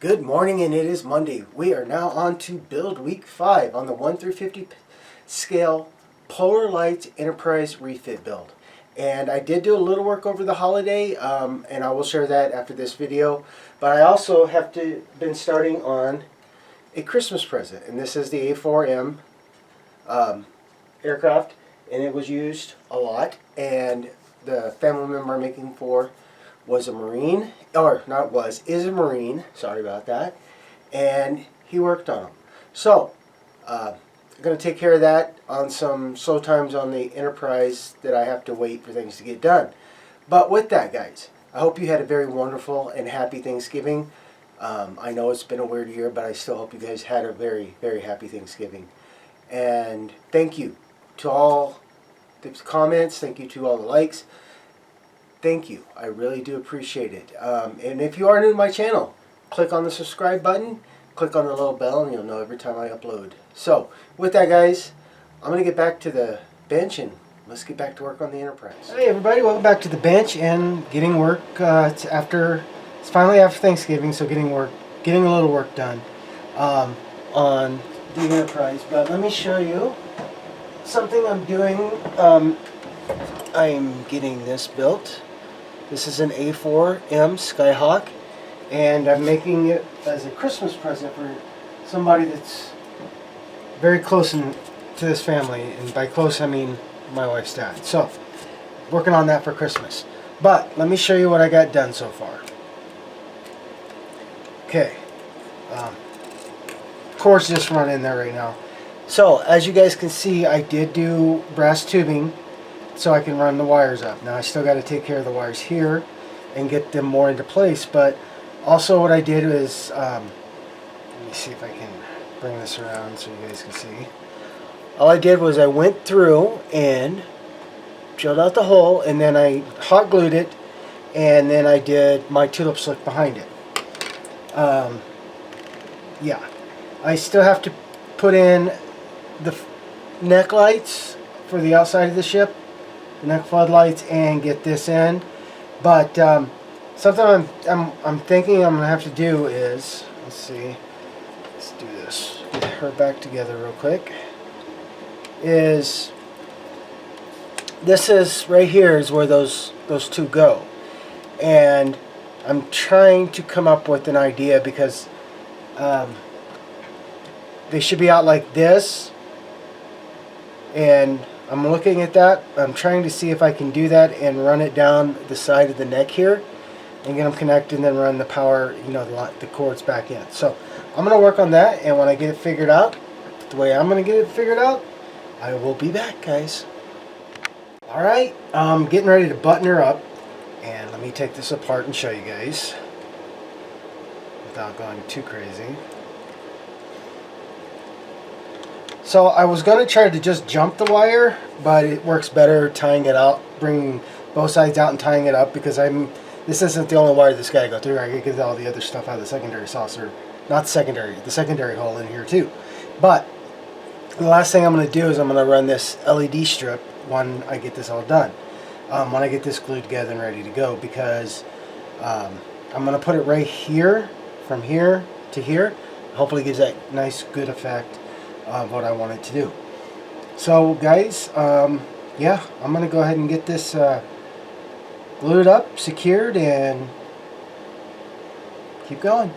Good morning, and it is Monday. We are now on to build week 5 on the 1 through 50 scale Polar Lights Enterprise refit build. And I did do a little work over the holiday, and I will share that after this video. But I also have been starting on a Christmas present, and this is the A4M aircraft, and it was used a lot. And the family member I'm making for was a Marine, or not was, is a Marine, sorry about that, and he worked on them. So, I'm going to take care of that on some slow times on the Enterprise that I have to wait for things to get done. But with that, guys, I hope you had a very wonderful and happy Thanksgiving. I know it's been a weird year, but I still hope you guys had a very, very happy Thanksgiving. And thank you to all the comments, thank you to all the likes. Thank you. I really do appreciate it. And if you are new to my channel, click on the subscribe button, click on the little bell, and you'll know every time I upload. So, with that, guys, I'm going to get back to the bench, and let's get back to work on the Enterprise. Hey, everybody. Welcome back to the bench and getting work it's finally after Thanksgiving, so getting a little work done on the Enterprise. But let me show you something I'm doing. I'm getting this built. This is an A4M Skyhawk, and I'm making it as a Christmas present for somebody that's very close to this family, and by close I mean my wife's dad. So, working on that for Christmas. But let me show you what I got done so far. Okay, cords just run in there right now. So, as you guys can see, I did do brass tubing so I can run the wires up. Now I still got to take care of the wires here and get them more into place, but also what I did is, let me see if I can bring this around so you guys can see. All I did was I went through and drilled out the hole, and then I hot glued it, and then I did my tulip slick behind it. Yeah, I still have to put in the neck lights for the outside of the ship, the neck floodlights, and get this in. But something I'm thinking I'm gonna have to do is, let's do this. Get her back together real quick. This is right here is where those two go, and I'm trying to come up with an idea because they should be out like this, and I'm looking at that. I'm trying to see if I can do that and run it down the side of the neck here and get them connected, and then run the power, the cords back in. So I'm going to work on that, and when I get it figured out, the way I'm going to get it figured out, I will be back, guys. Alright, I'm getting ready to button her up, and let me take this apart and show you guys without going too crazy. So I was going to try to just jump the wire, but it works better tying it out, bringing both sides out and tying it up, because this isn't the only wire this guy go through. I can get all the other stuff out of the secondary saucer. Not the secondary hole in here too. But the last thing I'm going to do is I'm going to run this LED strip when I get this all done. When I get this glued together and ready to go, because I'm going to put it right here, from here to here. Hopefully gives that nice good effect of what I want it to do. So guys, yeah, I'm going to go ahead and get this glued up, secured, and keep going.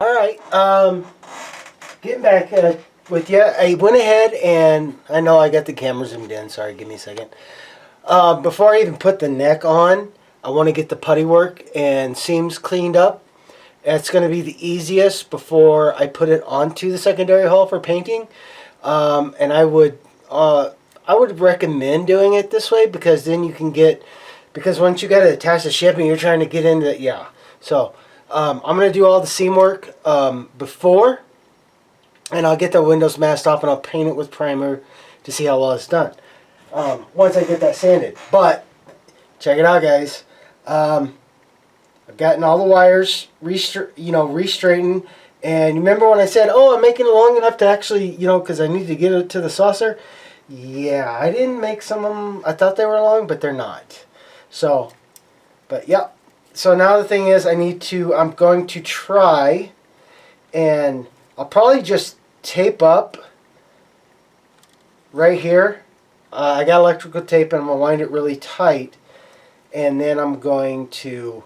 Alright, getting back with you, I went ahead and, I know I got the camera zoomed in, sorry, give me a second. Before I even put the neck on, I want to get the putty work and seams cleaned up. It's going to be the easiest before I put it onto the secondary hull for painting. And I would recommend doing it this way, because then you can because once you got to attach the ship and you're trying to get into it, yeah. So I'm going to do all the seam work before, and I'll get the windows masked off, and I'll paint it with primer to see how well it's done once I get that sanded. But check it out, guys. I've gotten all the wires re-straightened, and remember when I said, oh, I'm making it long enough to actually, because I need to get it to the saucer? Yeah, I didn't make some of them. I thought they were long, but they're not. So, but yeah, So now the thing is, I'm going to try, and I'll probably just tape up right here. I got electrical tape, and I'm going to wind it really tight, and then I'm going to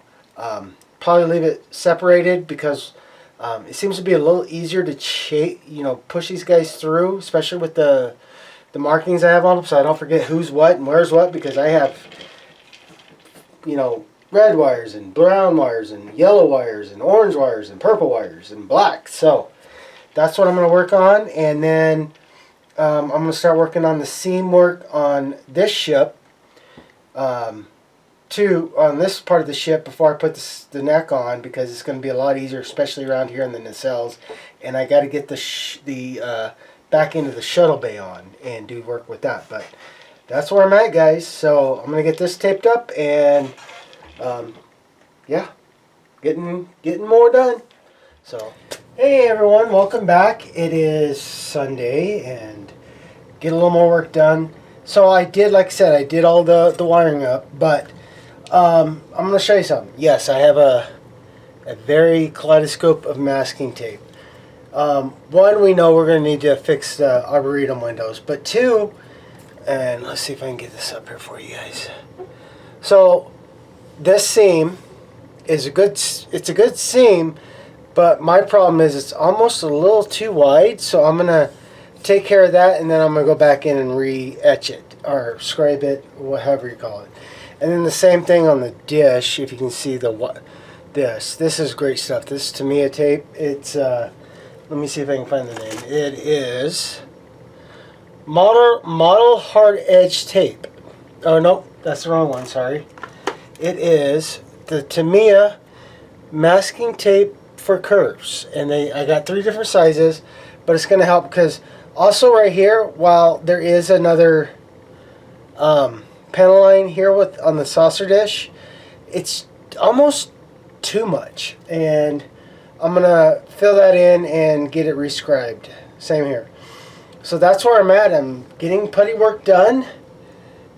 probably leave it separated because it seems to be a little easier to push these guys through, especially with the markings I have on them, so I don't forget who's what and where's what, because I have, red wires and brown wires and yellow wires and orange wires and purple wires and black. So that's what I'm going to work on, and then I'm going to start working on the seam work on this ship, on this part of the ship before I put the neck on, because it's going to be a lot easier, especially around here in the nacelles. And I got to get the back into the shuttle bay on and do work with that. But that's where I'm at, guys. So I'm going to get this taped up, and yeah, getting more done. So hey everyone, welcome back. It is Sunday, and get a little more work done. So like I said, I did all the wiring up, but I'm going to show you something. Yes, I have a very kaleidoscope of masking tape. One, we know we're going to need to fix the Arboretum windows, but two, and let's see if I can get this up here for you guys. So this seam is a good seam, but my problem is it's almost a little too wide, so I'm going to take care of that, and then I'm going to go back in and re-etch it, or scrape it, whatever you call it. And then the same thing on the dish, if you can see this is great stuff. This is T.B.I tape. It's, let me see if I can find the name. It is Model Hard Edge Tape. Oh, no, that's the wrong one, sorry. It is the T.B.I masking tape for curves. And I got 3 different sizes, but it's going to help because also right here, while there is another panel line here on the saucer dish, it's almost too much, and I'm gonna fill that in and get it rescribed. Same here. So that's where I'm at. I'm getting putty work done.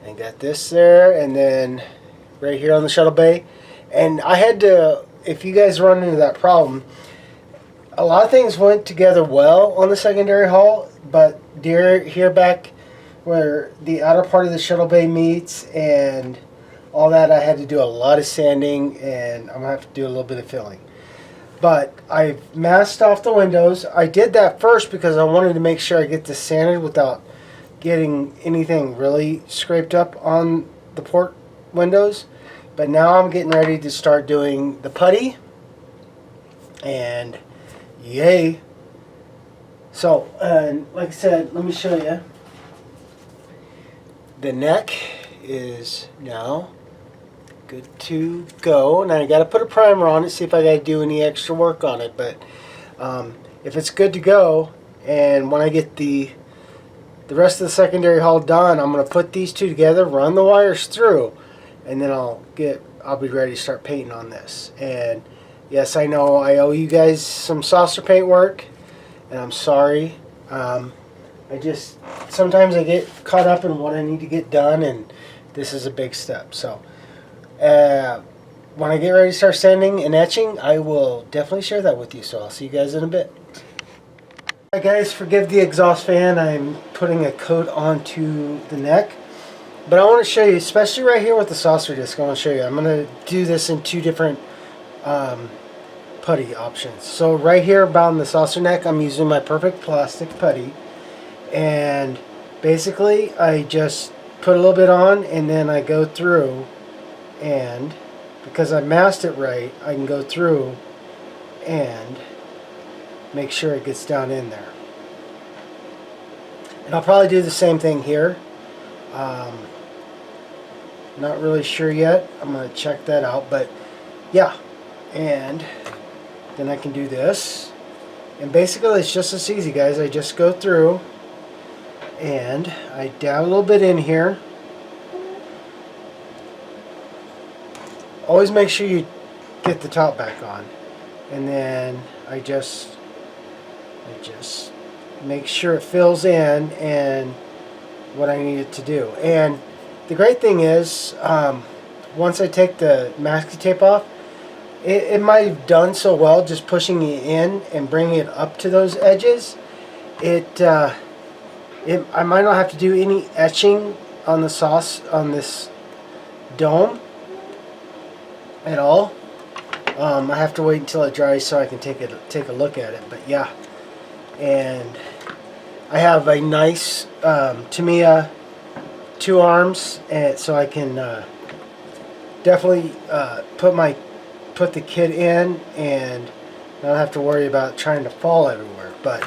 I got this there, and then right here on the shuttle bay. And I had to, if you guys run into that problem, a lot of things went together well on the secondary hull, but here back where the outer part of the shuttle bay meets and all that, I had to do a lot of sanding, and I'm going to have to do a little bit of filling. But I've masked off the windows. I did that first because I wanted to make sure I get this sanded without getting anything really scraped up on the port windows. But now I'm getting ready to start doing the putty, and yay. So, like I said, let me show you. The neck is now good to go. Now I got to put a primer on it, see if I got to do any extra work on it. But if it's good to go, and when I get the rest of the secondary hull done, I'm going to put these two together, run the wires through, and then I'll be ready to start painting on this. And yes, I know I owe you guys some saucer paint work, and I'm sorry. Sometimes I get caught up in what I need to get done, and this is a big step. So when I get ready to start sanding and etching, I will definitely share that with you. So I'll see you guys in a bit. Alright guys, forgive the exhaust fan. I'm putting a coat onto the neck. But I want to show you, especially right here with the saucer disc, I want to show you. I'm going to do this in 2 different putty options. So right here about the saucer neck, I'm using my Perfect Plastic putty. And basically I just put a little bit on, and then I go through, and because I masked it right, I can go through and make sure it gets down in there. And I'll probably do the same thing here. Not really sure yet. I'm going to check that out, but yeah. And then I can do this, and basically it's just as easy, guys. I just go through and I dab a little bit in here. Always make sure you get the top back on, and then I just make sure it fills in and what I need it to do. And the great thing is, once I take the masking tape off, it might have done so well just pushing it in and bringing it up to those edges. I might not have to do any etching on the sauce on this dome at all. I have to wait until it dries so I can take a look at it. But yeah, and I have a nice T.B.I 2 arms, and so I can definitely put the kit in and not have to worry about trying to fall everywhere. But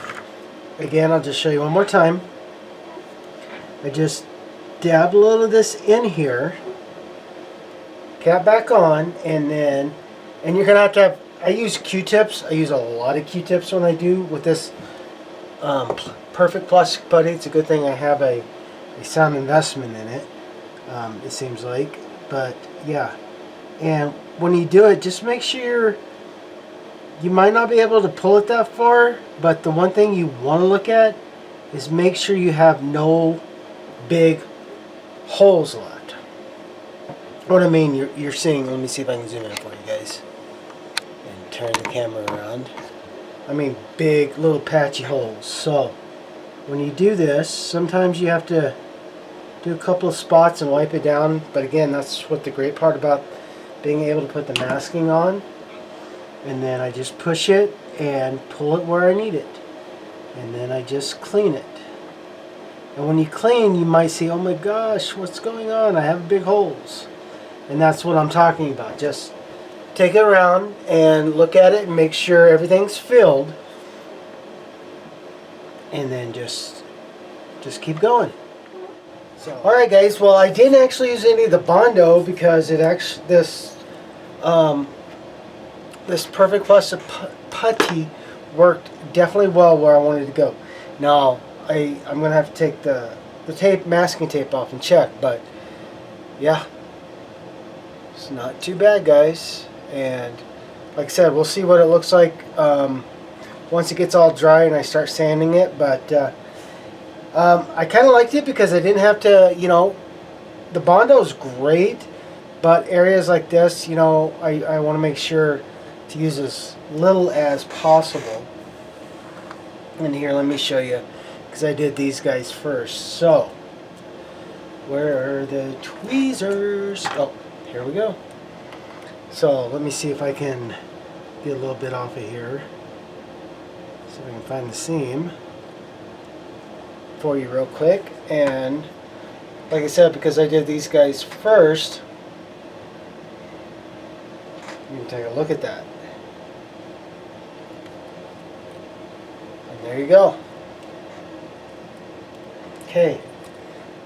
again, I'll just show you one more time. I just dab a little of this in here, cap back on, and you're gonna have to have. I use Q-tips. I use a lot of Q-tips when I do with this perfect plastic putty. It's a good thing I have a sound investment in it. It seems like, but yeah. And when you do it, just make sure you might not be able to pull it that far, but the one thing you want to look at is make sure you have no big holes left. What I mean, you're seeing, let me see if I can zoom in for you guys and turn the camera around. I mean big little patchy holes. So when you do this, sometimes you have to do a couple of spots and wipe it down, but again, that's what the great part about being able to put the masking on. And then I just push it and pull it where I need it, and then I just clean it. And when you clean, you might see, oh my gosh, what's going on? I have big holes. And that's what I'm talking about. Just take it around and look at it and make sure everything's filled, and then just keep going. So, all right, guys. Well, I didn't actually use any of the Bondo because this perfect plastic putty worked definitely well where I wanted to go. Now I'm gonna have to take the masking tape off and check, but yeah, it's not too bad, guys. And like I said, we'll see what it looks like once it gets all dry and I start sanding it. But I kind of liked it because I didn't have to, the Bondo is great, but areas like this, I want to make sure to use as little as possible. And here, let me show you, because I did these guys first. So, where are the tweezers? Oh, here we go. So, let me see if I can get a little bit off of here. See if I can find the seam for you real quick. And like I said, because I did these guys first, you can take a look at that. And there you go. Okay.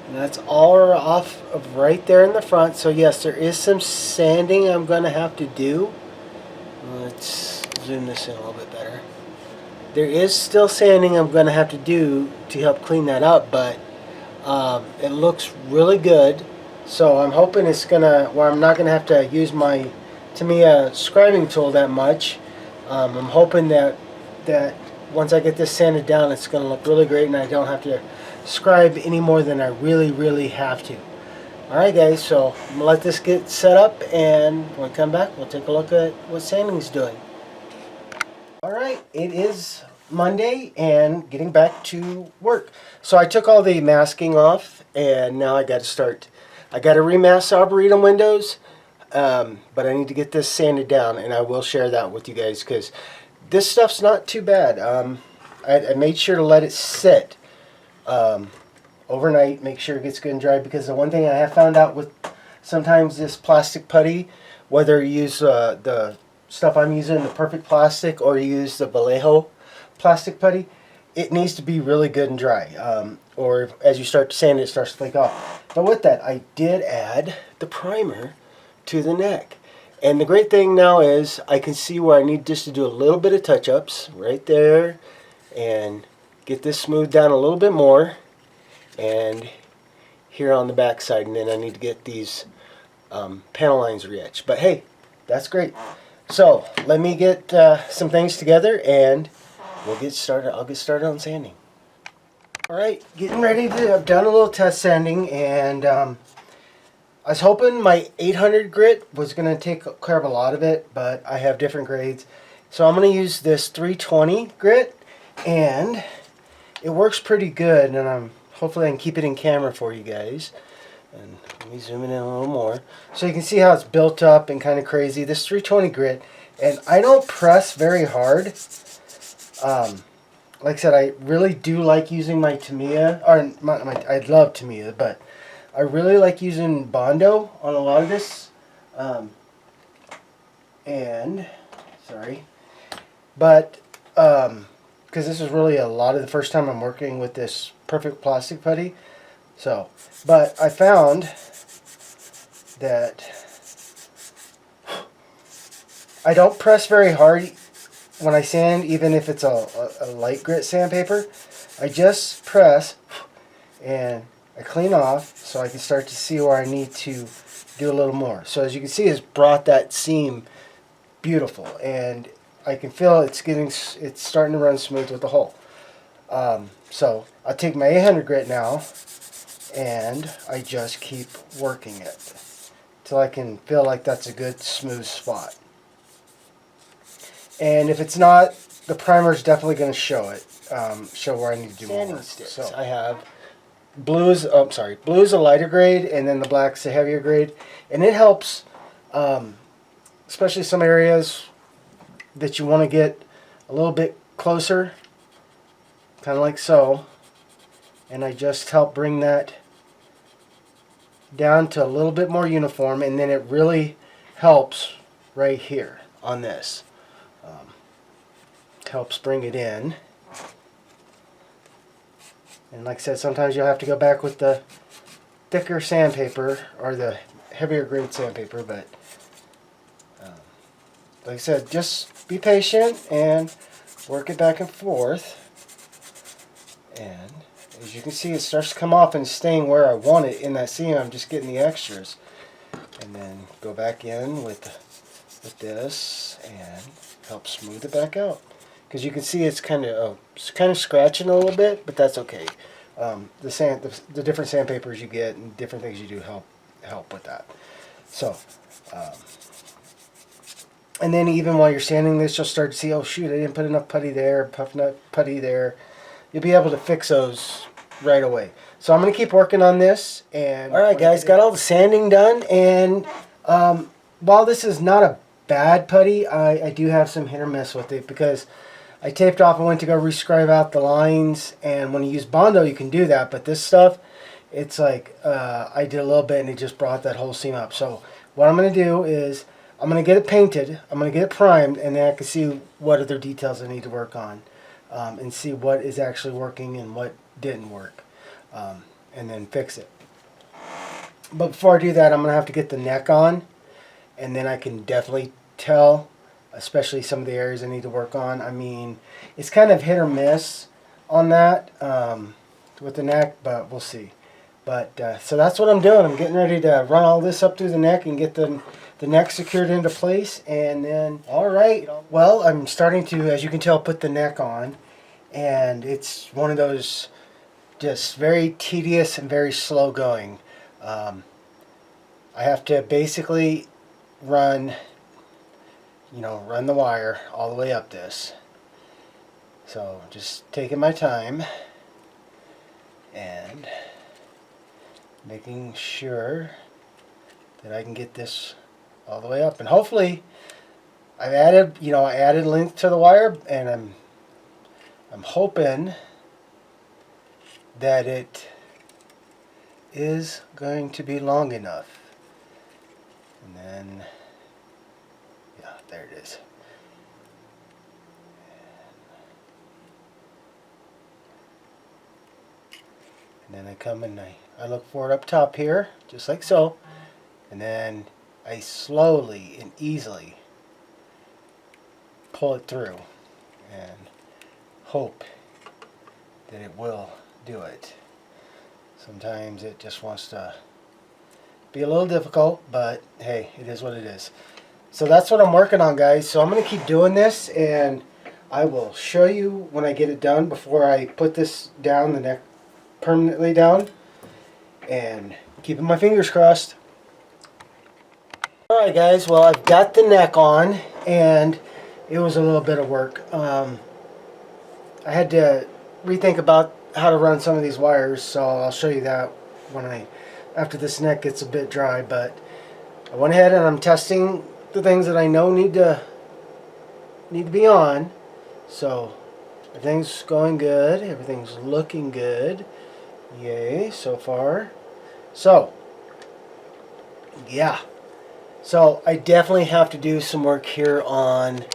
And that's all off of right there in the front. So yes, there is some sanding I'm going to have to do. Let's zoom this in a little bit better. There is still sanding I'm going to have to do to help clean that up, but it looks really good. So I'm hoping it's going to, where I'm not going to have to use my T.B.I scribing tool that much. I'm hoping that once I get this sanded down, it's going to look really great and I don't have to scribe any more than I really have to. Alright guys, so I'm going to let this get set up, and when we come back, we'll take a look at what sanding's doing. Alright, it is Monday and getting back to work. So I took all the masking off, and now I got to start. I got to remask Arboretum windows, but I need to get this sanded down, and I will share that with you guys because this stuff's not too bad. I made sure to let it sit overnight, make sure it gets good and dry, because the one thing I have found out with sometimes this plastic putty, whether you use the stuff I'm using, the perfect plastic, or you use the Vallejo plastic putty, it needs to be really good and dry, or as you start to sand it, it starts to flake off. But with that, I did add the primer to the neck, and the great thing now is I can see where I need just to do a little bit of touch-ups right there and get this smoothed down a little bit more, and here on the back side, and then I need to get these panel lines re-etched. But hey, that's great. So let me get some things together and we'll get started. I'll get started on sanding. Alright, getting ready to, I've done a little test sanding, and I was hoping my 800 grit was going to take care of a lot of it, but I have different grades. So I'm going to use this 320 grit, and it works pretty good, and hopefully I can keep it in camera for you guys. And let me zoom in a little more. So you can see how it's built up and kind of crazy. This 320 grit, and I don't press very hard. Like I said, I really do like using my T.B.I, or I love T.B.I, but I really like using Bondo on a lot of this. But because this is really a lot of the first time I'm working with this perfect plastic putty. So, but I found that I don't press very hard when I sand, even if it's a light grit sandpaper. I just press and I clean off so I can start to see where I need to do a little more. So as you can see, it's brought that seam beautiful, and I can feel it's starting to run smooth with the hole. So I'll take my 800 grit now, and I just keep working it till I can feel like that's a good smooth spot. And if it's not, the primer is definitely going to show it, show where I need to do more. Sticks. So I have blue is a lighter grade, and then the black's a heavier grade, and it helps, especially some areas that you want to get a little bit closer, kind of like so. And I just help bring that down to a little bit more uniform, and then it really helps right here on this. Helps bring it in. And like I said, sometimes you'll have to go back with the thicker sandpaper or the heavier grade sandpaper, but like I said, just be patient and work it back and forth. And as you can see, it starts to come off and staying where I want it in that seam. I'm just getting the extras. And then go back in with this and help smooth it back out. Because you can see it's kind of scratching a little bit, but that's okay. The different sandpapers you get and different things you do help with that. So, and then even while you're sanding this, you'll start to see, oh shoot, I didn't put enough putty there, enough putty there. You'll be able to fix those right away. So I'm going to keep working on this. And all right, guys, got all the sanding done. And while this is not a bad putty, I do have some hit or miss with it, because I taped off and went to go rescribe out the lines, and when you use Bondo you can do that, but this stuff, it's like I did a little bit and it just brought that whole seam up. So what I'm going to do is I'm going to get it painted, I'm going to get it primed, and then I can see what other details I need to work on, and see what is actually working and what didn't work, and then fix it. But before I do that, I'm going to have to get the neck on, and then I can definitely tell, especially some of the areas I need to work on. I mean, it's kind of hit or miss on that with the neck, but we'll see. But so that's what I'm doing. I'm getting ready to run all this up through the neck and get the neck secured into place. And then, all right, well, I'm starting to, as you can tell, put the neck on. And it's one of those just very tedious and very slow going. I have to basically run the wire all the way up this. So just taking my time and making sure that I can get this all the way up. And hopefully I added length to the wire, and I'm hoping that it is going to be long enough. And then there it is. And then I come and I look for it up top here, just like so. And then I slowly and easily pull it through and hope that it will do it. Sometimes it just wants to be a little difficult, but hey, it is what it is. So that's what I'm working on, guys. So I'm going to keep doing this, and I will show you when I get it done before I put this down, the neck permanently down, and keeping my fingers crossed. Alright guys, well I've got the neck on and it was a little bit of work. I had to rethink about how to run some of these wires, so I'll show you that after this neck gets a bit dry. But I went ahead and I'm testing the things that I know need to be on. So everything's going good, everything's looking good. Yay, so far. So yeah. So I definitely have to do some work here on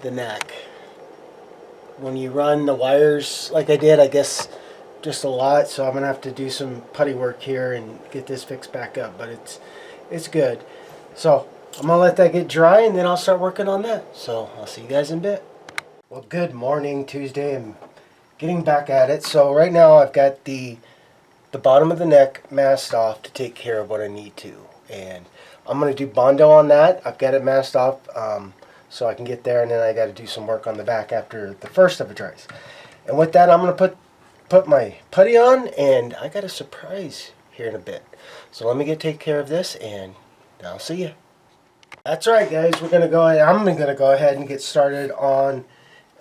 the neck. When you run the wires like I did, I guess just a lot, so I'm gonna have to do some putty work here and get this fixed back up, but it's good. So I'm gonna let that get dry and then I'll start working on that. So I'll see you guys in a bit. Well, good morning, Tuesday. I'm getting back at it. So right now I've got the bottom of the neck masked off to take care of what I need to, and I'm going to do Bondo on that. I've got it masked off so I can get there, and then I got to do some work on the back after the first of it dries. And with that, I'm going to put my putty on, and I got a surprise here in a bit. So let me take care of this, and I'll see you. That's right, guys. I'm going to go ahead and get started on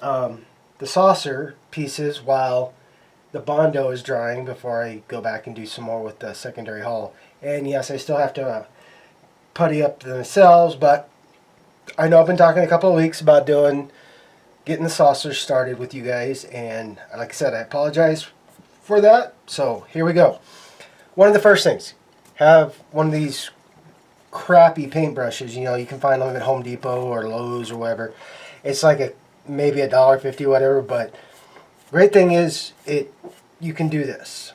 the saucer pieces while the Bondo is drying before I go back and do some more with the secondary hull. And yes, I still have to putty up the nacelles, but I know I've been talking a couple of weeks about getting the saucer started with you guys, and like I said, I apologize for that. So here we go. One of the first things, have one of these crappy paintbrushes. You know, you can find them at Home Depot or Lowe's or whatever. It's like maybe $1.50, whatever, but great thing is you can do this.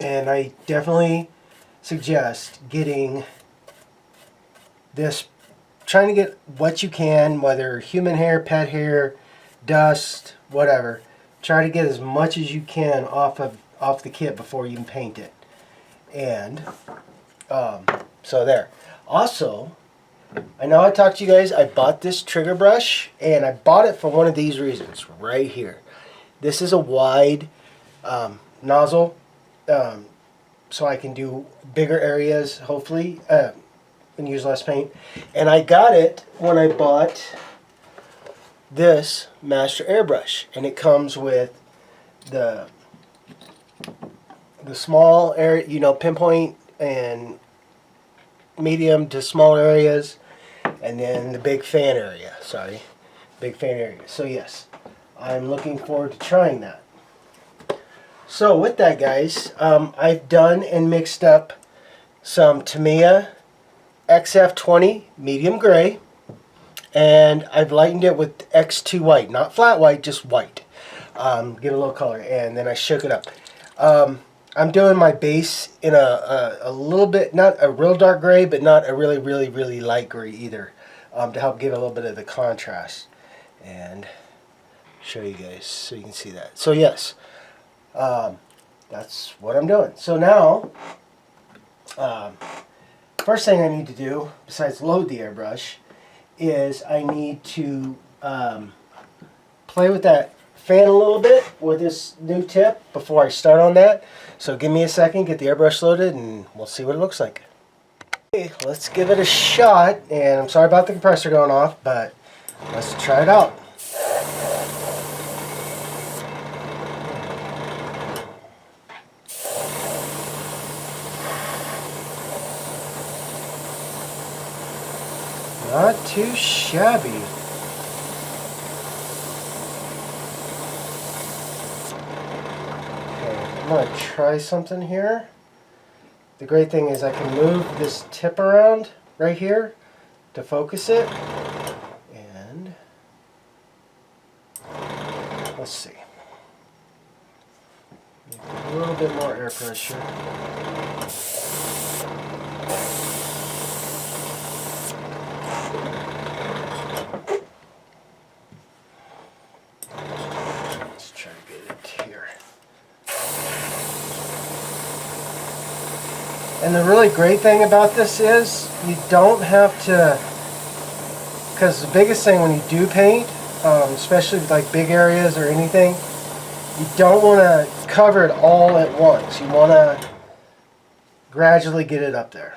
And I definitely suggest getting this, trying to get what you can, whether human hair, pet hair, dust, whatever. Try to get as much as you can off the kit before you can paint it. And so there. Also, I know I talked to you guys, I bought this trigger brush, and I bought it for one of these reasons right here. This is a wide nozzle, so I can do bigger areas, hopefully, and use less paint. And I got it when I bought this Master Airbrush, and it comes with the small area, you know, pinpoint and medium to small areas, and then the big fan area. So yes, I'm looking forward to trying that. So with that, guys, I've done and mixed up some T.B.I. XF20 medium gray, and I've lightened it with X2 white, not flat white, just white. Get a little color, and then I shook it up. I'm doing my base in a little bit, not a real dark gray, but not a really, really, really light gray either, to help give a little bit of the contrast. And show you guys so you can see that. So yes, that's what I'm doing. So now, first thing I need to do, besides load the airbrush, is I need to play with that fan a little bit with this new tip before I start on that. So give me a second, get the airbrush loaded, and we'll see what it looks like. Okay, let's give it a shot, and I'm sorry about the compressor going off, but let's try it out. Not too shabby. Okay, I'm going to try something here. The great thing is I can move this tip around right here to focus it. And let's see. A little bit more air pressure. Let's try to get it here. And the really great thing about this is you don't have to, because the biggest thing when you do paint, especially like big areas or anything, you don't want to cover it all at once. You want to gradually get it up there.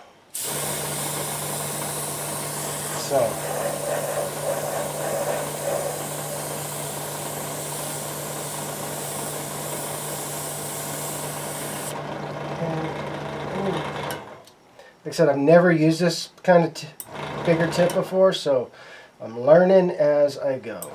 So. Like I said, I've never used this kind of bigger tip before, so I'm learning as I go.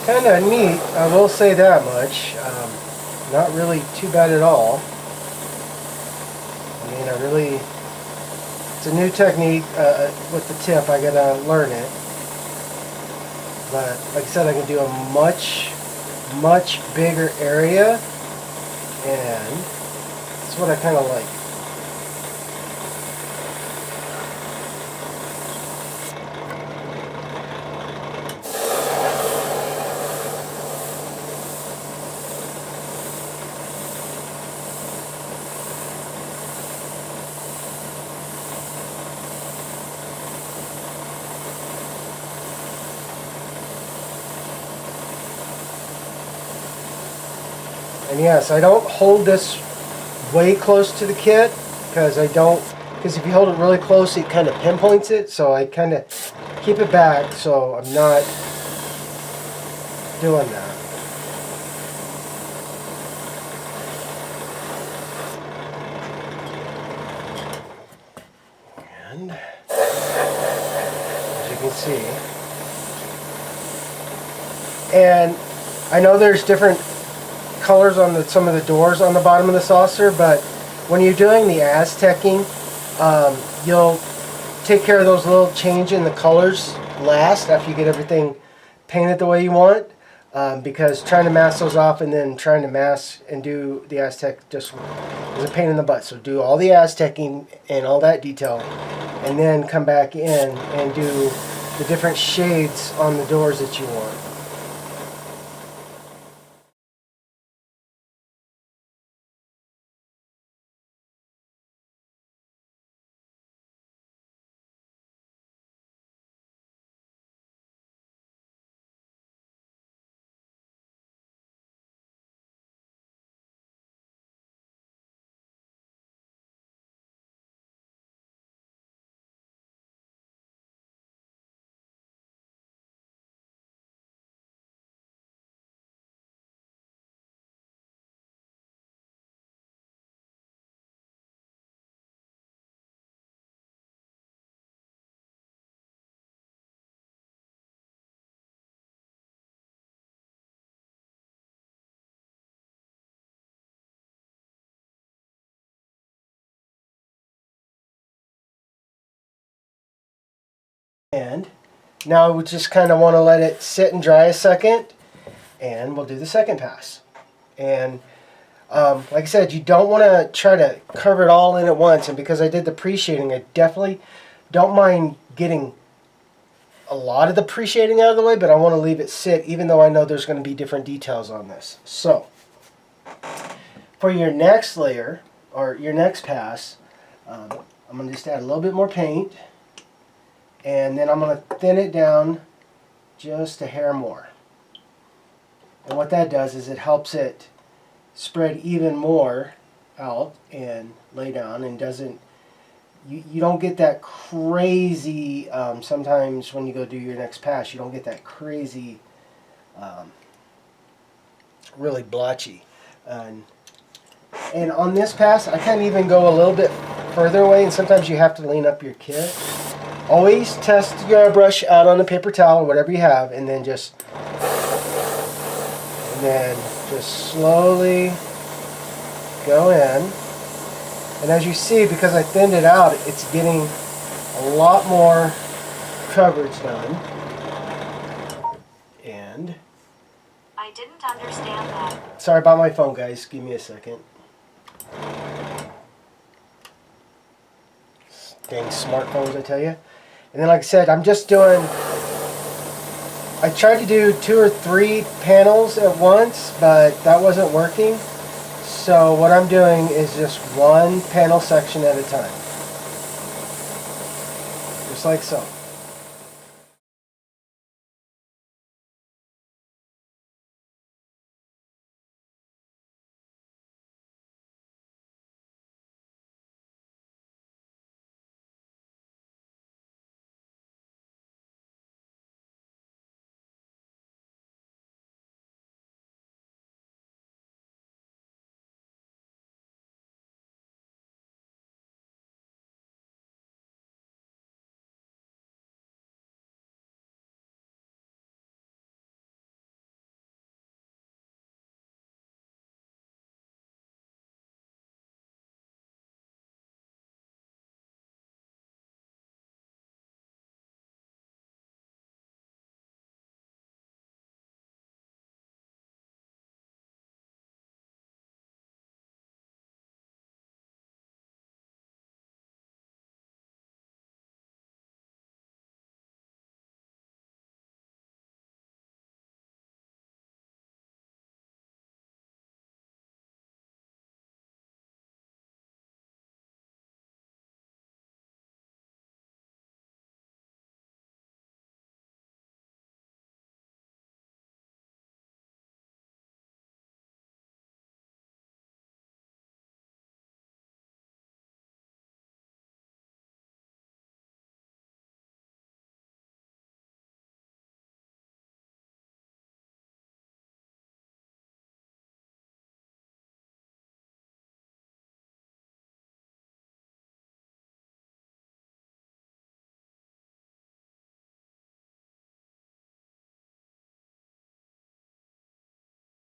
Kind of neat, I will say that much. Not really too bad at all. I mean, it's a new technique with the tip. I gotta learn it. But like I said, I can do a much bigger area, and that's what I kind of like. And yes, I don't hold this way close to the kit because if you hold it really close, it kind of pinpoints it. So I kind of keep it back so I'm not doing that. And as you can see, and I know there's different colors on some of the doors on the bottom of the saucer, but when you're doing the aztecing, you'll take care of those little change in the colors last after you get everything painted the way you want, because trying to mask those off and then trying to mask and do the aztec just is a pain in the butt. So do all the aztecing and all that detail, and then come back in and do the different shades on the doors that you want. And now we just kind of want to let it sit and dry a second, and we'll do the second pass. And like I said, you don't want to try to cover it all in at once. And because I did the pre-shading, I definitely don't mind getting a lot of the pre-shading out of the way, but I want to leave it sit, even though I know there's going to be different details on this. So for your next layer, or your next pass, I'm going to just add a little bit more paint. And then I'm going to thin it down just a hair more. And what that does is it helps it spread even more out and lay down, and doesn't, you don't get that crazy, sometimes when you go do your next pass, you don't get that crazy, really blotchy. And on this pass, I can even go a little bit further away, and sometimes you have to lean up your kit. Always test your brush out on a paper towel or whatever you have, and then just slowly go in. And as you see, because I thinned it out, it's getting a lot more coverage done. And I didn't understand that. sorry about my phone, guys. Give me a second. Dang smartphones, I tell you. And then, like I said, I'm just doing. I tried to do 2 or 3 panels at once, but that wasn't working. So what I'm doing is just one panel section at a time. Just like so.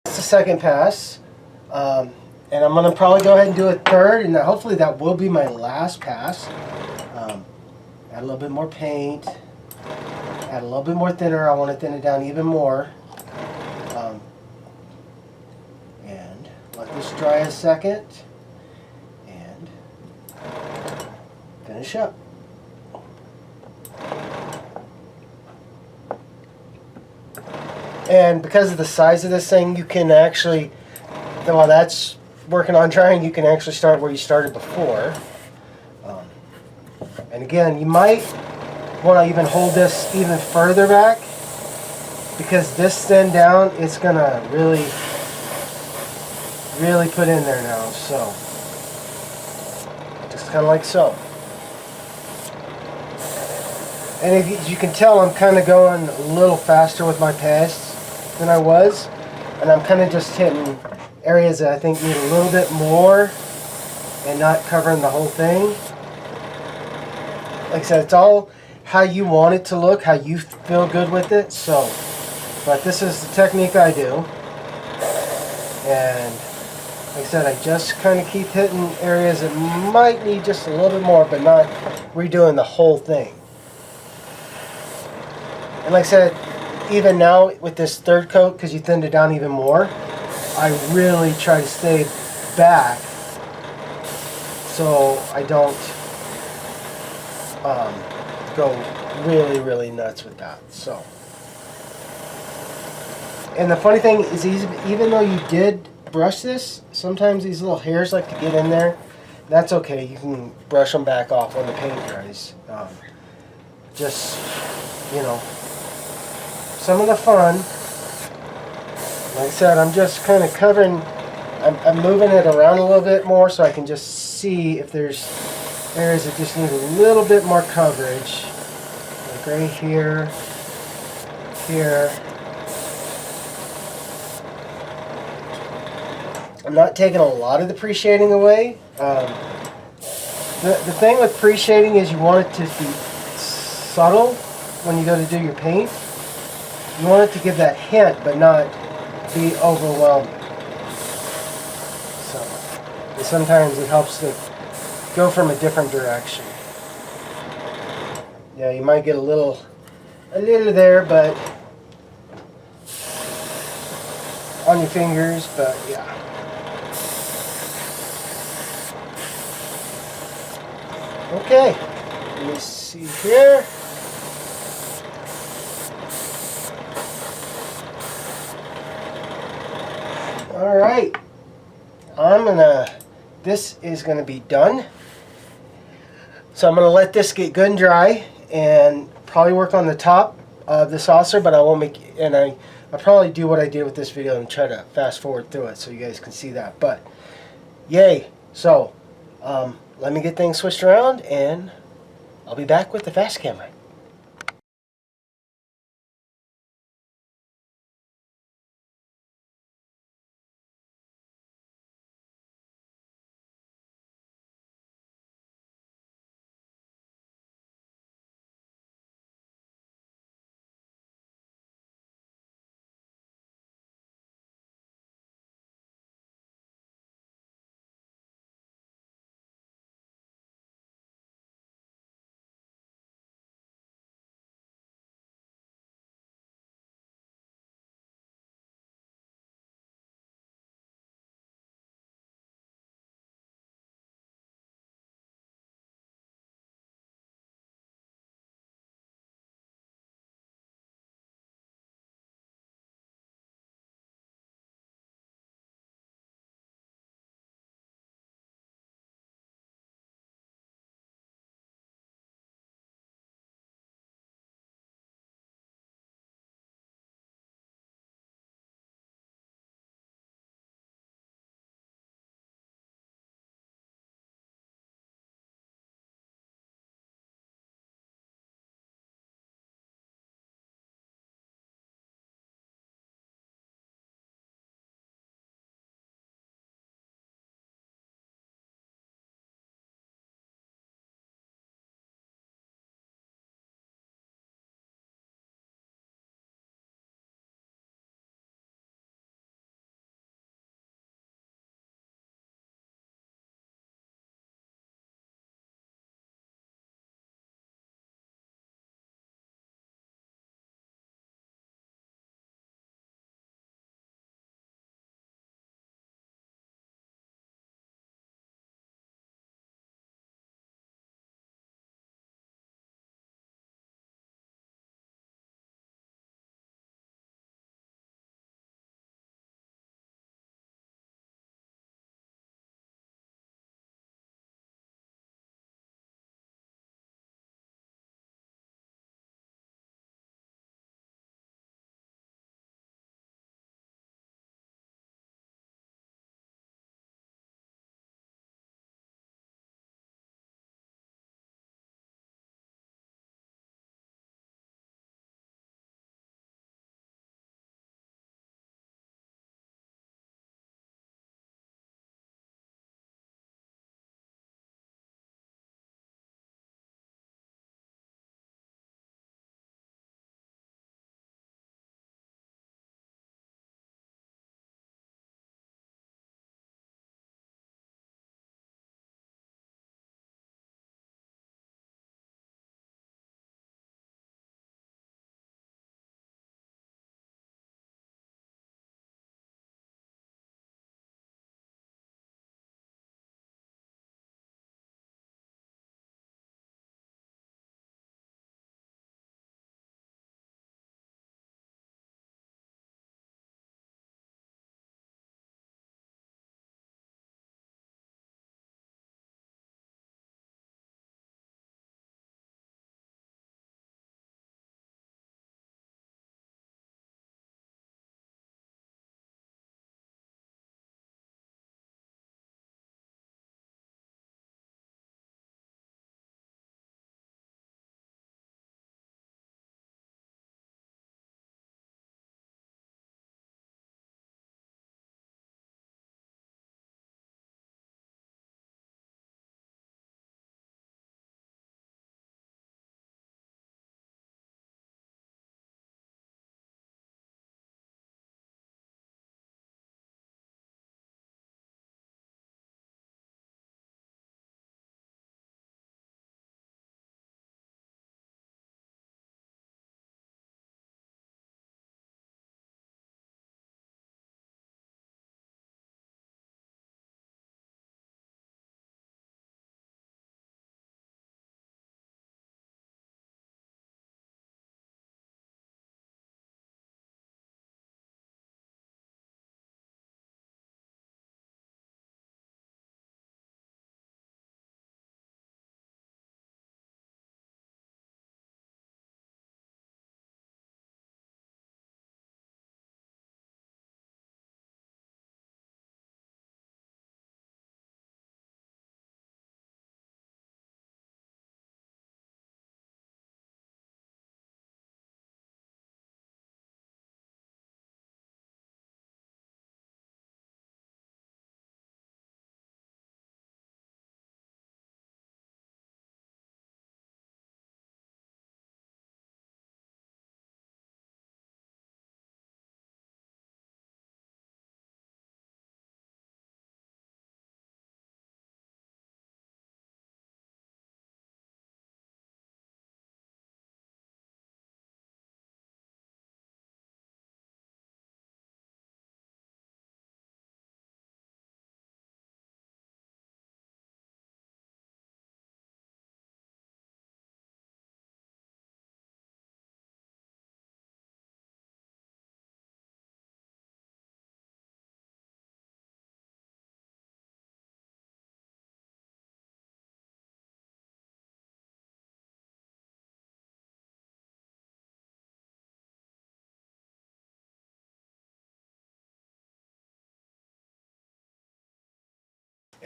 That's the second pass. And I'm going to probably go ahead and do a third, and hopefully that will be my last pass. Add a little bit more paint. Add a little bit more thinner. I want to thin it down even more. And let this dry a second. And finish up. And because of the size of this thing, you can actually, while that's working on drying, you can actually start where you started before. And again, you might want to even hold this even further back, because this thin down, it's going to really put in there now. So, just kind of like so. And as you can tell, I'm kind of going a little faster with my pass than I was, and I'm kind of just hitting areas that I think need a little bit more and not covering the whole thing. Like I said, it's all how you want it to look, how you feel good with it. So, but this is the technique I do, and like I said, I just kind of keep hitting areas that might need just a little bit more, but not redoing the whole thing. And like I said, even now with this third coat, because you thinned it down even more, I really try to stay back so I don't go really nuts with that. So, and the funny thing is, even though you did brush this, sometimes these little hairs like to get in there. That's okay. You can brush them back off when the paint dries. Just, you know, some of the fun. Like I said, I'm just kind of covering. I'm moving it around a little bit more so I can just see if there's areas that just need a little bit more coverage. Like right here, here. I'm not taking a lot of the pre-shading away. The thing with pre-shading is you want it to be subtle when you go to do your paint. You want it to give that hint, but not be overwhelming. So, and sometimes it helps to go from a different direction. Yeah, you might get a little there, but on your fingers, but yeah. Okay, let me see here. All right, this is gonna be done. So I'm gonna let this get good and dry, and probably work on the top of the saucer, but I won't make, and I'll probably do what I did with this video and try to fast forward through it so you guys can see that. But yay! So let me get things switched around, and I'll be back with the fast camera.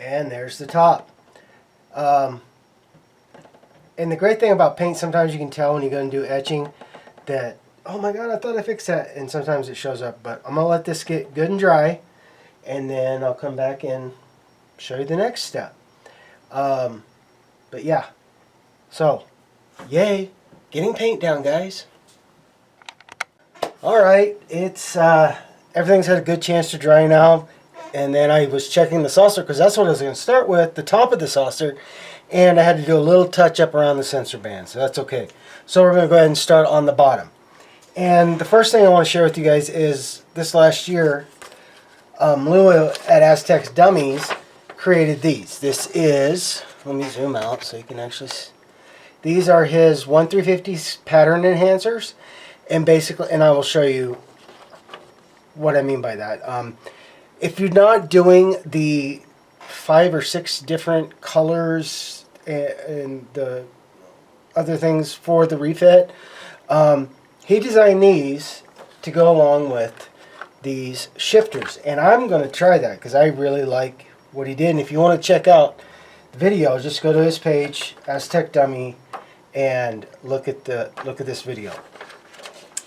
And there's the top. And the great thing about paint, sometimes you can tell when you go and do etching that, oh my god, I thought I fixed that. And sometimes it shows up. But I'm going to let this get good and dry. And then I'll come back and show you the next step. But yeah. So, yay. Getting paint down, guys. Alright, it's everything's had a good chance to dry now. And then I was checking the saucer because that's what I was going to start with, the top of the saucer. And I had to do a little touch up around the sensor band, so that's okay. So we're going to go ahead and start on the bottom. And the first thing I want to share with you guys is this last year, Lou at Aztec's Dummies created these. This is, let me zoom out so you can actually see. These are his 1/350 pattern enhancers. And basically, and I will show you what I mean by that. If you're not doing the 5 or 6 different colors and the other things for the refit, he designed these to go along with these shifters. And I'm going to try that because I really like what he did. And if you want to check out the video, just go to his page, Aztec Dummy, and look at this video.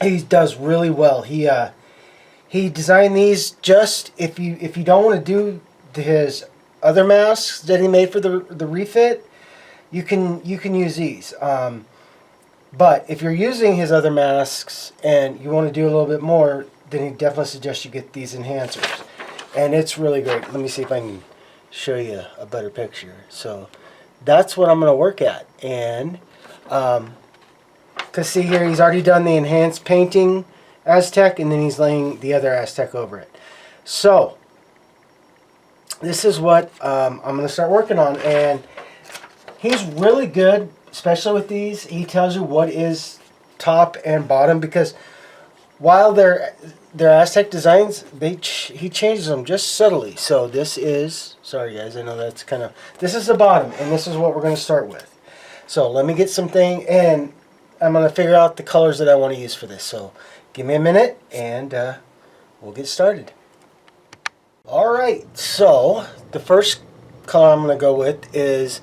He does really well. He designed these just if you don't want to do his other masks that he made for the refit, you can use these. But if you're using his other masks and you want to do a little bit more, then he definitely suggests you get these enhancers. And it's really great. Let me see if I can show you a better picture. So that's what I'm going to work at. And because see here, he's already done the enhanced painting Aztec, and then he's laying the other Aztec over it. So this is what I'm going to start working on. And he's really good, especially with these. He tells you what is top and bottom, because while they're Aztec designs, he changes them just subtly. So this is, sorry guys, I know that's kind of, this is the bottom, and this is what we're going to start with. So let me get something, and I'm going to figure out the colors that I want to use for this. So give me a minute, and we'll get started. Alright, so the first color I'm going to go with is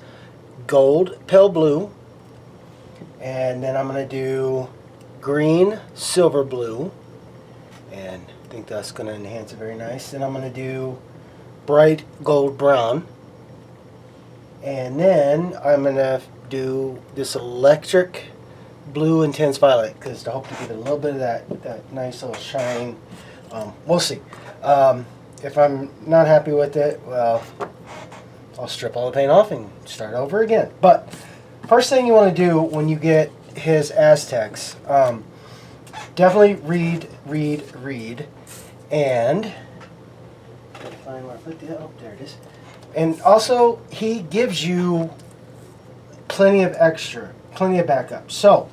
gold pale blue, and then I'm going to do green silver blue, and I think that's going to enhance it very nice. Then I'm going to do bright gold brown, and then I'm going to do this electric blue intense violet, because to hope to get a little bit of that nice little shine. We'll see. If I'm not happy with it, well, I'll strip all the paint off and start over again. But first thing you want to do when you get his Aztecs, definitely read, and find where I put the, oh, there it is. And also, he gives you plenty of backup. So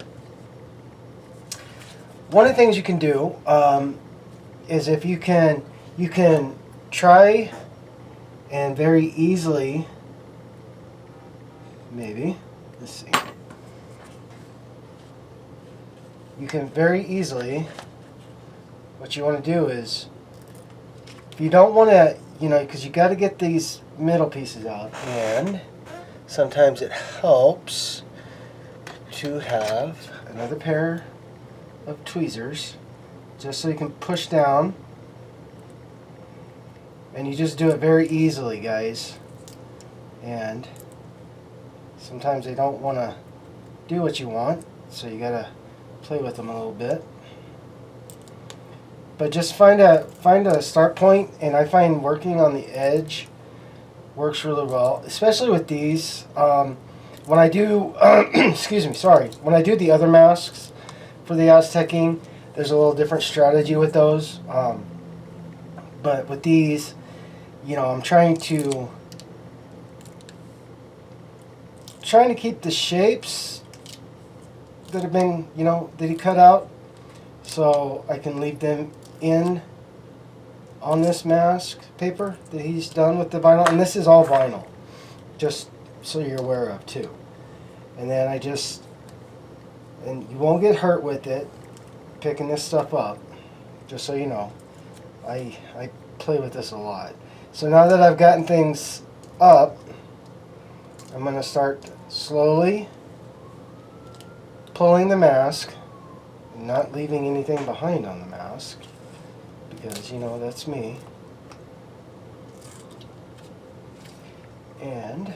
one of the things you can do is if you can try and very easily, maybe, let's see, you can very easily, what you want to do is, if you don't want to, because you got to get these middle pieces out, and sometimes it helps to have another pair of tweezers, just so you can push down, and you just do it very easily, guys. And sometimes they don't want to do what you want, so you gotta play with them a little bit. But just find a start point, and I find working on the edge works really well, especially with these. When I do, excuse me, sorry, when I do the other masks for the Aztecing, there's a little different strategy with those. But with these, I'm trying to keep the shapes that have been, that he cut out, so I can leave them in on this mask paper that he's done with the vinyl. And this is all vinyl, just so you're aware of too. And then and you won't get hurt with it picking this stuff up, just so you know. I play with this a lot. So now that I've gotten things up, I'm going to start slowly pulling the mask, not leaving anything behind on the mask, because, you know, that's me. And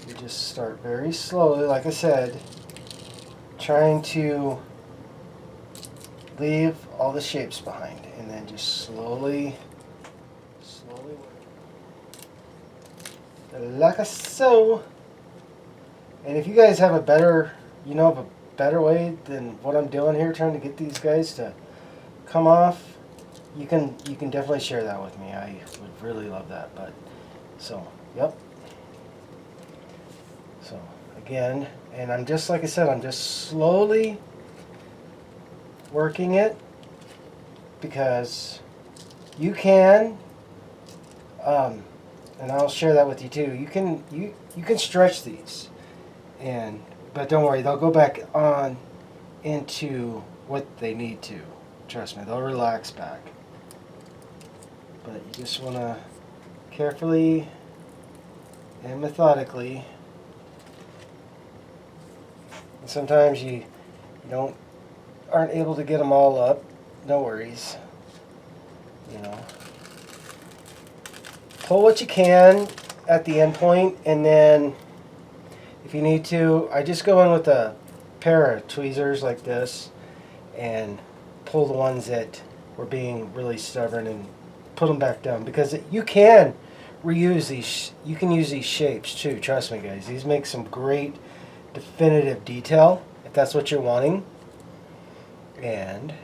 you just start very slowly, like I said, trying to leave all the shapes behind, and then just slowly like so. And if you guys have a better, you know, a better way than what I'm doing here, trying to get these guys to come off, you can definitely share that with me. I would really love that. But so, yep. So again, and I'm just, like I said, I'm just slowly working it, because you can, and I'll share that with you too. You can stretch these, but don't worry, they'll go back on into what they need to. Trust me, they'll relax back. But you just want to carefully and methodically. And sometimes you aren't able to get them all up. No worries. You know, pull what you can at the end point, and then if you need to, I just go in with a pair of tweezers like this and pull the ones that were being really stubborn and put them back down, because you can reuse these. You can use these shapes too. Trust me, guys. These make some great definitive detail if that's what you're wanting. And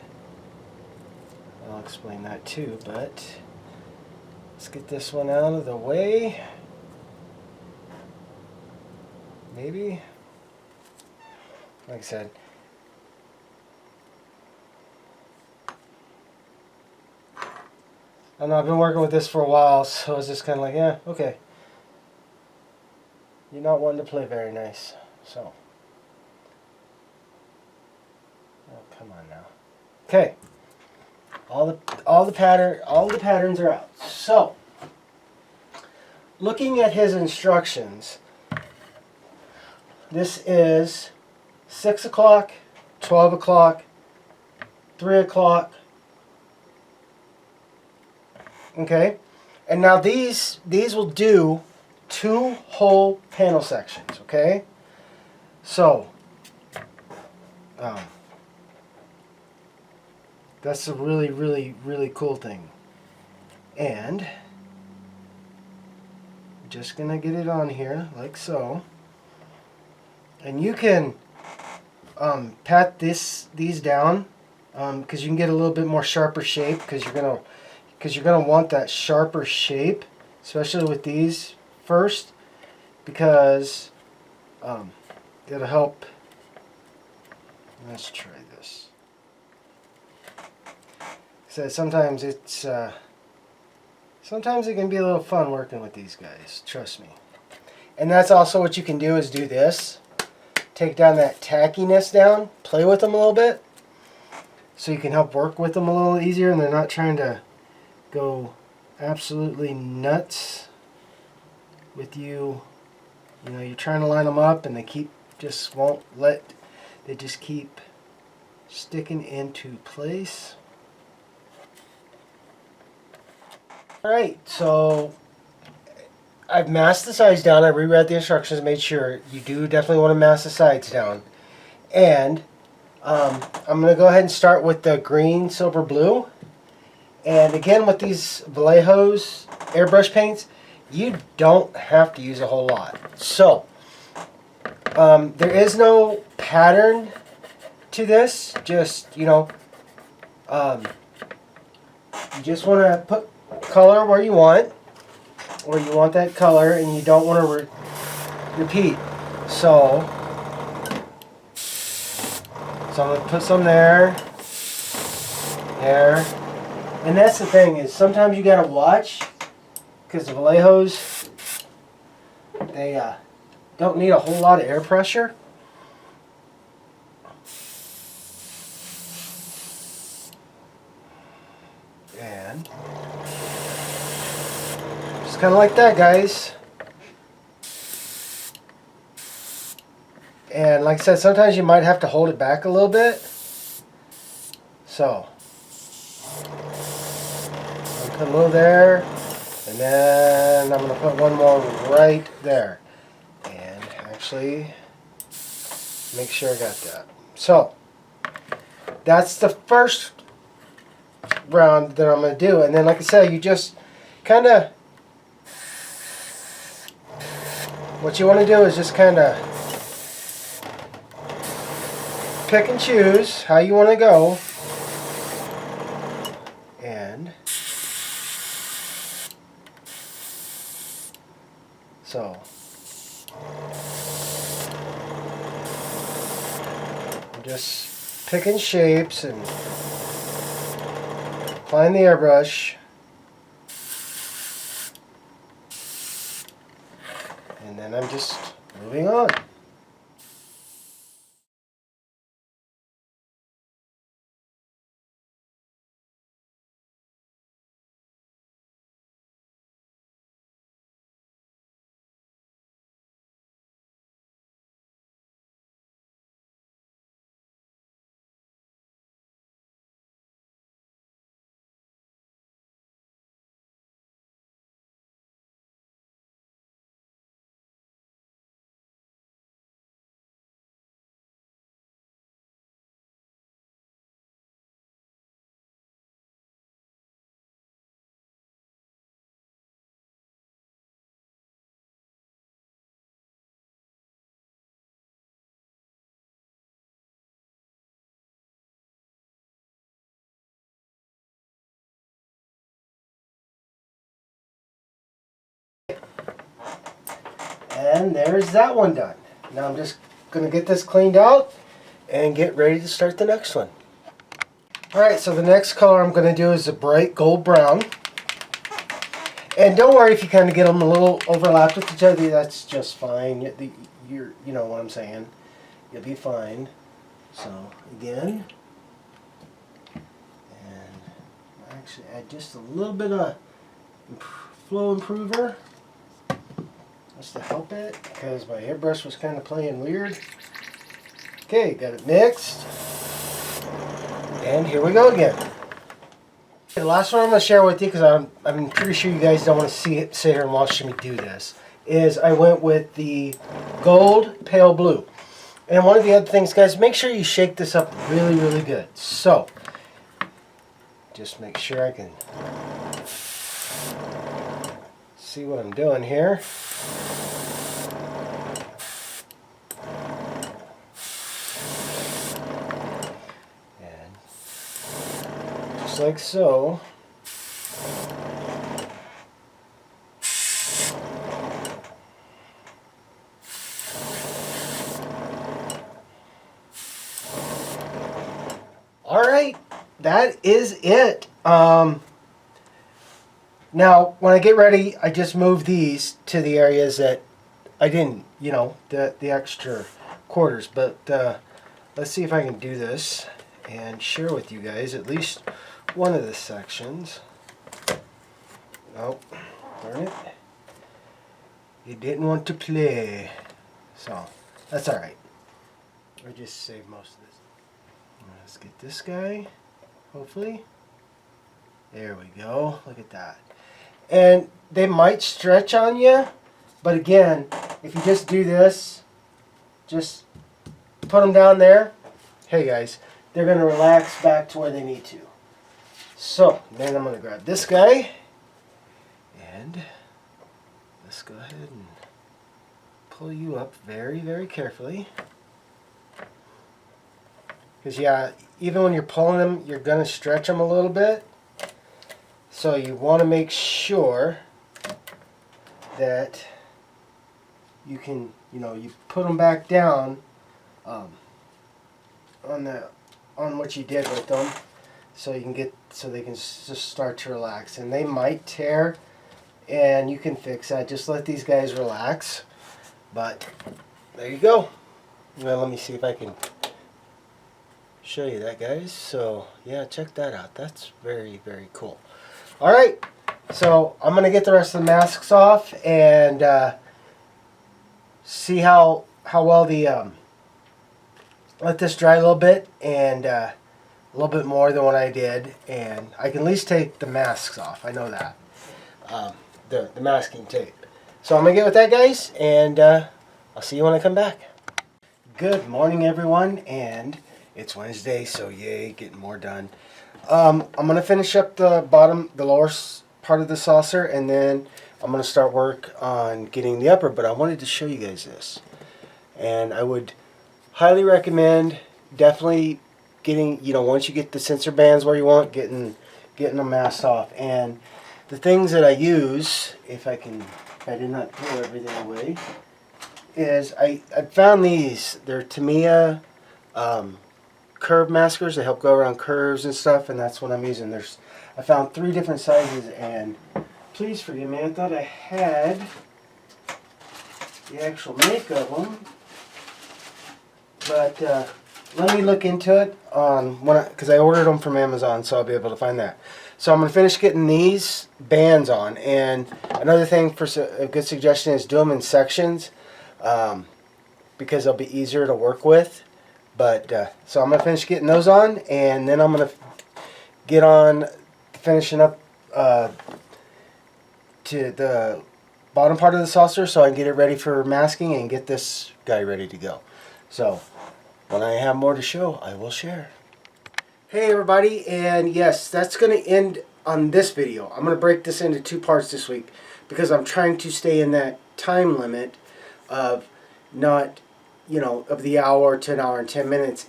I'll explain that too, but let's get this one out of the way. Maybe, like I said, I know I've been working with this for a while, so it's just kind of like, yeah, okay. You're not wanting to play very nice, so. Oh, come on now. Okay. All the patterns are out. So, looking at his instructions, this is 6 o'clock, 12 o'clock, 3 o'clock. Okay, and now these will do 2 whole panel sections. Okay, so that's a really, really, really cool thing. And I'm just gonna get it on here like so. And you can pat these down, because you can get a little bit more sharper shape, because you're gonna want that sharper shape, especially with these first, because it'll help. Let's try this. So sometimes it can be a little fun working with these guys. Trust me. And that's also what you can do, is do this. Take down that tackiness down, play with them a little bit, so you can help work with them a little easier, and they're not trying to go absolutely nuts with you. You know, you're trying to line them up, and they just keep sticking into place. Alright, so I've masked the sides down. I reread the instructions, made sure you do definitely want to mask the sides down. And I'm going to go ahead and start with the green, silver, blue. And again, with these Vallejo's airbrush paints, you don't have to use a whole lot. So, there is no pattern to this. Just, you just want to put color where you want that color, and you don't want to repeat. So I'm going to put some there, and that's the thing, is sometimes you got to watch, because the Vallejo's, they don't need a whole lot of air pressure. And just kind of like that, guys. And like I said, sometimes you might have to hold it back a little bit. So, I'll put a little there, and then I'm going to put one more right there. And actually, make sure I got that. So, that's the first round that I'm going to do. And then, like I said, you just kind of, what you want to do is just kind of pick and choose how you want to go. And so, I'm just picking shapes and applying the airbrush. And then I'm just moving on. And there's that one done. Now I'm just going to get this cleaned out and get ready to start the next one. Alright, so the next color I'm going to do is a bright gold brown. And don't worry if you kind of get them a little overlapped with each other, that's just fine. You know what I'm saying. You'll be fine. So again, and actually add just a little bit of flow improver just to help it, because my airbrush was kind of playing weird. Okay, got it mixed. And here we go again. The last one I'm going to share with you, because I'm pretty sure you guys don't want to sit here and watch me do this, is I went with the gold pale blue. And one of the other things, guys, make sure you shake this up really, really good. So, just make sure I can see what I'm doing here. And just like so. Alright, that is it. Now, when I get ready, I just move these to the areas that I didn't, the extra quarters. But let's see if I can do this and share with you guys at least one of the sections. Oh, darn it. You didn't want to play. So, that's alright. I'll just save most of this. Let's get this guy, hopefully. There we go. Look at that. And they might stretch on you, but again, if you just do this, just put them down there. Hey guys, they're going to relax back to where they need to. So, then I'm going to grab this guy, and let's go ahead and pull you up very, very carefully. Because yeah, even when you're pulling them, you're going to stretch them a little bit. So you want to make sure that you can, you put them back down on what you did with them, so you can they can just start to relax. And they might tear, and you can fix that. Just let these guys relax. But there you go. Well, let me see if I can show you that, guys. So yeah, check that out. That's very, very cool. All right, so I'm gonna get the rest of the masks off and see how well the let this dry a little bit, and a little bit more than what I did, and I can at least take the masks off. I know that. The masking tape. So I'm going to get with that, guys, and I'll see you when I come back. Good morning, everyone, and it's Wednesday, so yay, getting more done. I'm going to finish up the lower part of the saucer, and then I'm going to start work on getting the upper, but I wanted to show you guys this. And I would highly recommend definitely getting, once you get the sensor bands where you want, getting them masked off. And the things that I use, if I did not throw everything away, is I found these. They're T.B.I curve maskers. They help go around curves and stuff, and that's what I'm using. I found 3 different sizes, and please forgive me, I thought I had the actual make of them, but let me look into it because I ordered them from Amazon, so I'll be able to find that. So I'm going to finish getting these bands on, and another thing for a good suggestion is do them in sections, because they'll be easier to work with. But so I'm going to finish getting those on, and then I'm going to get on finishing up to the bottom part of the saucer so I can get it ready for masking and get this guy ready to go. So when I have more to show, I will share. Hey everybody, and yes, that's going to end on this video. I'm going to break this into 2 parts this week because I'm trying to stay in that time limit of not, of the hour to an hour and 10 minutes.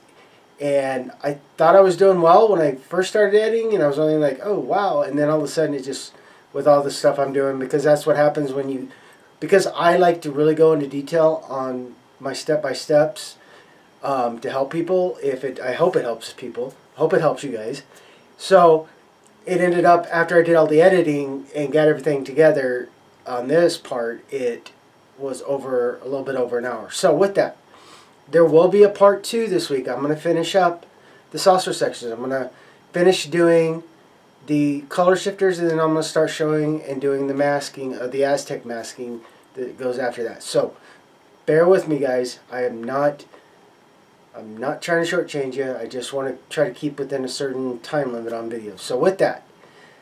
And I thought I was doing well when I first started editing, and I was only like, oh wow, and then all of a sudden it just, with all the stuff I'm doing, because that's what happens because I like to really go into detail on my step-by-steps to help people. I hope it helps people. I hope it helps you guys. So it ended up, after I did all the editing and got everything together on this part, it was a little bit over an hour. So with that, there will be a part 2 this week. I'm going to finish up the saucer sections. I'm going to finish doing the color shifters, and then I'm going to start showing and doing the masking of the Aztec masking that goes after that. So bear with me, guys. I'm not trying to shortchange you. I just want to try to keep within a certain time limit on videos. So with that,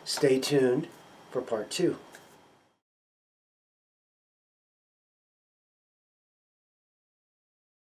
stay tuned for part 2.